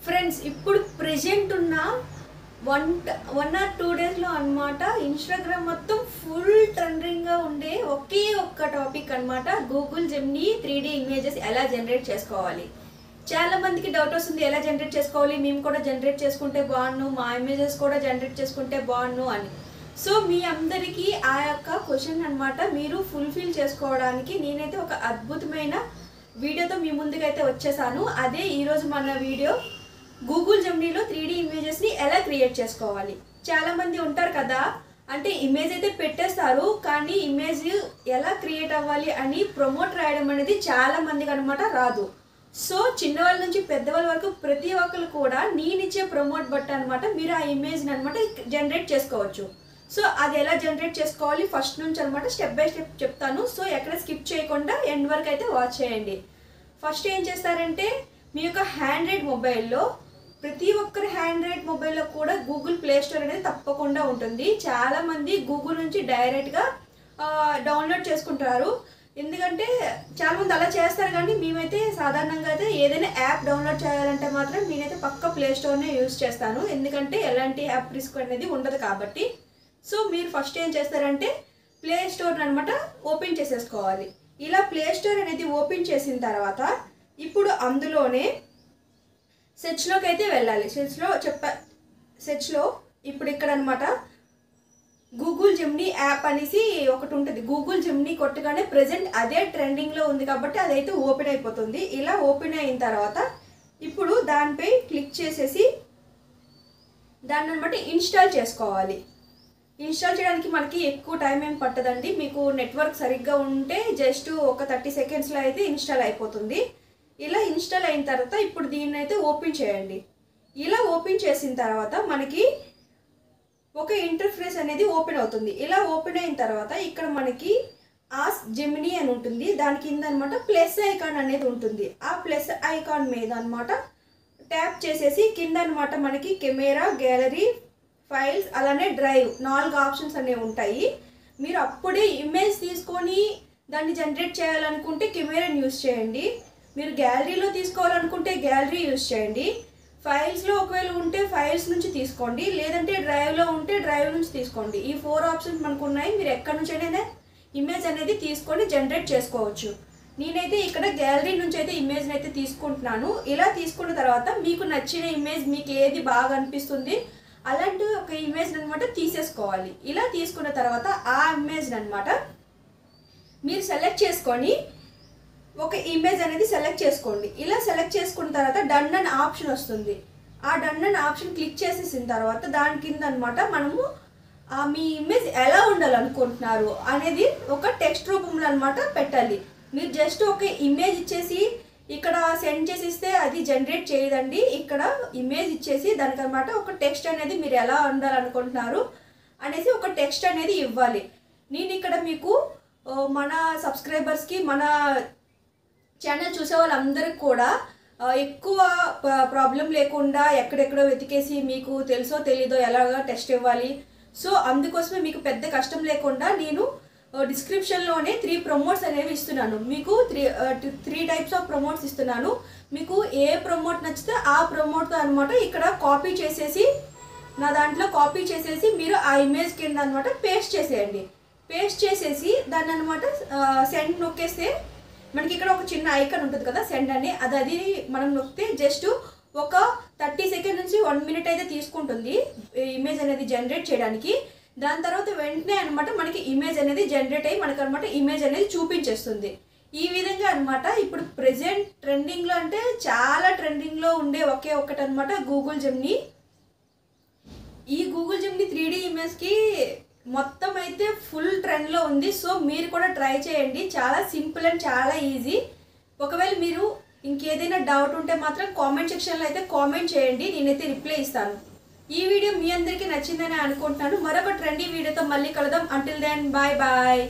Friends ఇప్పుడు present ఉన్న one or 2 డేస్లో అనమాట ఇన్స్టాగ్రామ్ మొత్తం ఫుల్ ట్రెండింగ్గా ఉండే ఒకే ఒక్క టాపిక్ అనమాట గూగుల్ జెమినీ 3D ఇమేజెస్ ఎలా జనరేట్ చేసుకోవాలి. చాలా మందికి డౌట్ వస్తుంది, ఎలా జనరేట్ చేసుకోవాలి, మేము కూడా జనరేట్ చేసుకుంటే బాగుండు, మా ఇమేజెస్ కూడా జనరేట్ చేసుకుంటే బాగుండు అని. సో మీ అందరికీ ఆ యొక్క క్వశ్చన్ అనమాట మీరు ఫుల్ఫిల్ చేసుకోవడానికి నేనైతే ఒక అద్భుతమైన వీడియోతో మీ ముందుకైతే వచ్చేసాను. అదే ఈరోజు మన వీడియో, గూగుల్ జెమినీలో 3D ఇమేజెస్ని ఎలా క్రియేట్ చేసుకోవాలి. చాలామంది ఉంటారు కదా, అంటే ఇమేజ్ అయితే పెట్టేస్తారు కానీ ఇమేజ్ ఎలా క్రియేట్ అవ్వాలి అని ప్రమోట్ రాయడం అనేది చాలా మందికి అనమాట రాదు. సో చిన్నవాళ్ళ నుంచి పెద్దవాళ్ళ వరకు ప్రతి ఒక్కరు కూడా నేనిచ్చే ప్రమోట్ బట్టి అనమాట మీరు ఆ ఇమేజ్ని అనమాట జనరేట్ చేసుకోవచ్చు. సో అది ఎలా జనరేట్ చేసుకోవాలి ఫస్ట్ నుంచి అనమాట స్టెప్ బై స్టెప్ చెప్తాను. సో ఎక్కడ స్కిప్ చేయకుండా ఎండ్ వరకు అయితే వాచ్ చేయండి. ఫస్ట్ ఏం చేస్తారంటే మీ యొక్క హ్యాండ్రైడ్ మొబైల్లో, ప్రతి ఒక్కరి హ్యాండ్రైడ్ మొబైల్లో కూడా గూగుల్ ప్లే స్టోర్ అనేది తప్పకుండా ఉంటుంది. చాలామంది గూగుల్ నుంచి డైరెక్ట్గా డౌన్లోడ్ చేసుకుంటారు. ఎందుకంటే చాలామంది అలా చేస్తారు కానీ మేమైతే సాధారణంగా అయితే ఏదైనా యాప్ డౌన్లోడ్ చేయాలంటే మాత్రం నేనైతే పక్క ప్లే స్టోర్నే యూజ్ చేస్తాను. ఎందుకంటే ఎలాంటి యాప్ రిస్క్ అనేది ఉండదు కాబట్టి. సో మీరు ఫస్ట్ ఏం చేస్తారంటే ప్లే స్టోర్ అనమాట ఓపెన్ చేసేసుకోవాలి. ఇలా ప్లే స్టోర్ అనేది ఓపెన్ చేసిన తర్వాత ఇప్పుడు అందులోనే సెర్చ్లోకి అయితే వెళ్ళాలి. సెర్చ్లో ఇప్పుడు ఇక్కడ అనమాట గూగుల్ జెమినీ యాప్ అనేసి ఒకటి ఉంటుంది. గూగుల్ జెమినీ కొట్టగానే ప్రజెంట్ అదే ట్రెండింగ్లో ఉంది కాబట్టి అదైతే ఓపెన్ అయిపోతుంది. ఇలా ఓపెన్ అయిన తర్వాత ఇప్పుడు దానిపై క్లిక్ చేసేసి దాన్ని అనమాట ఇన్స్టాల్ చేసుకోవాలి. ఇన్స్టాల్ చేయడానికి మనకి ఎక్కువ టైం ఏం పట్టదండి. మీకు నెట్వర్క్ సరిగ్గా ఉంటే జస్ట్ ఒక 30 సెకండ్స్లో అయితే ఇన్స్టాల్ అయిపోతుంది. ఇలా ఇన్స్టాల్ అయిన తర్వాత ఇప్పుడు దీన్ని అయితే ఓపెన్ చేయండి. ఇలా ఓపెన్ చేసిన తర్వాత మనకి ఒక ఇంటర్ఫేస్ అనేది ఓపెన్ అవుతుంది. ఇలా ఓపెన్ అయిన తర్వాత ఇక్కడ మనకి ఆస్క్ జెమినీ అని ఉంటుంది. దాని కింద అనమాట ప్లస్ ఐకాన్ అనేది ఉంటుంది. ఆ ప్లస్ ఐకాన్ మీద అనమాట ట్యాప్ చేసేసి కింద అనమాట మనకి కెమెరా, గ్యాలరీ, ఫైల్స్ అలానే డ్రైవ్ 4 ఆప్షన్స్ అనేవి ఉంటాయి. మీరు అప్పుడే ఇమేజ్ తీసుకొని దాన్ని జనరేట్ చేయాలనుకుంటే కెమెరాని యూజ్ చేయండి. మీరు గ్యాలరీలో తీసుకోవాలనుకుంటే గ్యాలరీ యూజ్ చేయండి. ఫైల్స్లో ఒకవేళ ఉంటే ఫైల్స్ నుంచి తీసుకోండి, లేదంటే డ్రైవ్లో ఉంటే డ్రైవ్ నుంచి తీసుకోండి. ఈ 4 ఆప్షన్స్ మనకు ఉన్నాయి. మీరు ఎక్కడి నుంచైనా ఇమేజ్ అనేది తీసుకొని జనరేట్ చేసుకోవచ్చు. నేనైతే ఇక్కడ గ్యాలరీ నుంచి అయితే ఇమేజ్ని అయితే తీసుకుంటున్నాను. ఇలా తీసుకున్న తర్వాత మీకు నచ్చిన ఇమేజ్, మీకు ఏది బాగా అనిపిస్తుంది అలాంటి ఒక ఇమేజ్ అనమాట తీసేసుకోవాలి. ఇలా తీసుకున్న తర్వాత ఆ ఇమేజ్ అనమాట మీరు సెలెక్ట్ చేసుకొని ఒక ఇమేజ్ అనేది సెలెక్ట్ చేసుకోండి. ఇలా సెలెక్ట్ చేసుకున్న తర్వాత డన్ అనే ఆప్షన్ వస్తుంది. ఆ డన్ అనే ఆప్షన్ క్లిక్ చేసేసిన తర్వాత దాని కింద అనమాట మనము మీ ఇమేజ్ ఎలా ఉండాలనుకుంటున్నారు అనేది ఒక టెక్స్ట్ రూపంలో అనమాట పెట్టాలి. మీరు జస్ట్ ఒక ఇమేజ్ ఇచ్చేసి ఇక్కడ సెండ్ చేసిస్తే అది జనరేట్ చేయదండి. ఇక్కడ ఇమేజ్ ఇచ్చేసి దానికనమాట ఒక టెక్స్ట్ అనేది మీరు ఎలా ఉండాలనుకుంటున్నారు అనేసి ఒక టెక్స్ట్ అనేది ఇవ్వాలి. నేను ఇక్కడ మీకు మన సబ్స్క్రైబర్స్కి, మన ఛానల్ చూసే వాళ్ళందరికీ కూడా ఎక్కువ ప్రాబ్లం లేకుండా ఎక్కడెక్కడో వెతికేసి మీకు తెలుసో తెలీదో ఎలాగా టెస్ట్ ఇవ్వాలి. సో అందుకోసమే మీకు పెద్ద కష్టం లేకుండా నేను డిస్క్రిప్షన్లోనే 3 ప్రమోట్స్ అనేవి ఇస్తున్నాను. మీకు 3 టైప్స్ ఆఫ్ ప్రమోట్స్ ఇస్తున్నాను. మీకు ఏ ప్రమోట్ నచ్చితే ఆ ప్రమోట్ అనమాట ఇక్కడ కాపీ చేసేసి నా దాంట్లో కాపీ చేసేసి మీరు ఆ ఇమేజ్ కింద అనమాట పేస్ట్ చేసేయండి. పేస్ట్ చేసేసి దాన్ని అనమాట సెండ్ నొక్కేస్తే మనకి ఇక్కడ ఒక చిన్న ఐకాన్ ఉంటుంది కదా సెండ్ అని, అది మనం నొక్కితే జస్ట్ ఒక 30 సెకండ్ నుంచి 1 మినిట్ అయితే తీసుకుంటుంది ఇమేజ్ అనేది జనరేట్ చేయడానికి. దాని తర్వాత వెంటనే అనమాట మనకి ఇమేజ్ అనేది జనరేట్ అయ్యి మనకు అనమాట ఇమేజ్ అనేది చూపించేస్తుంది. ఈ విధంగా అనమాట ఇప్పుడు ప్రెజెంట్ ట్రెండింగ్లో, అంటే చాలా ట్రెండింగ్లో ఉండే ఒకే ఒక్కటి అనమాట గూగుల్ జెమినీ. ఈ గూగుల్ జెమినీ 3D ఇమేజ్కి మొత్తం అయితే ఫుల్ ట్రెండ్లో ఉంది. సో మీరు కూడా ట్రై చేయండి. చాలా సింపుల్ అండ్ చాలా ఈజీ. ఒకవేళ మీరు ఇంకేదైనా డౌట్ ఉంటే మాత్రం కామెంట్ సెక్షన్లో అయితే కామెంట్ చేయండి, నేనైతే రిప్లై ఇస్తాను. ఈ వీడియో మీ అందరికీ నచ్చిందని అనుకుంటున్నాను. మరొక ట్రెండీ వీడియోతో మళ్ళీ కలుద్దాం. Until then bye bye.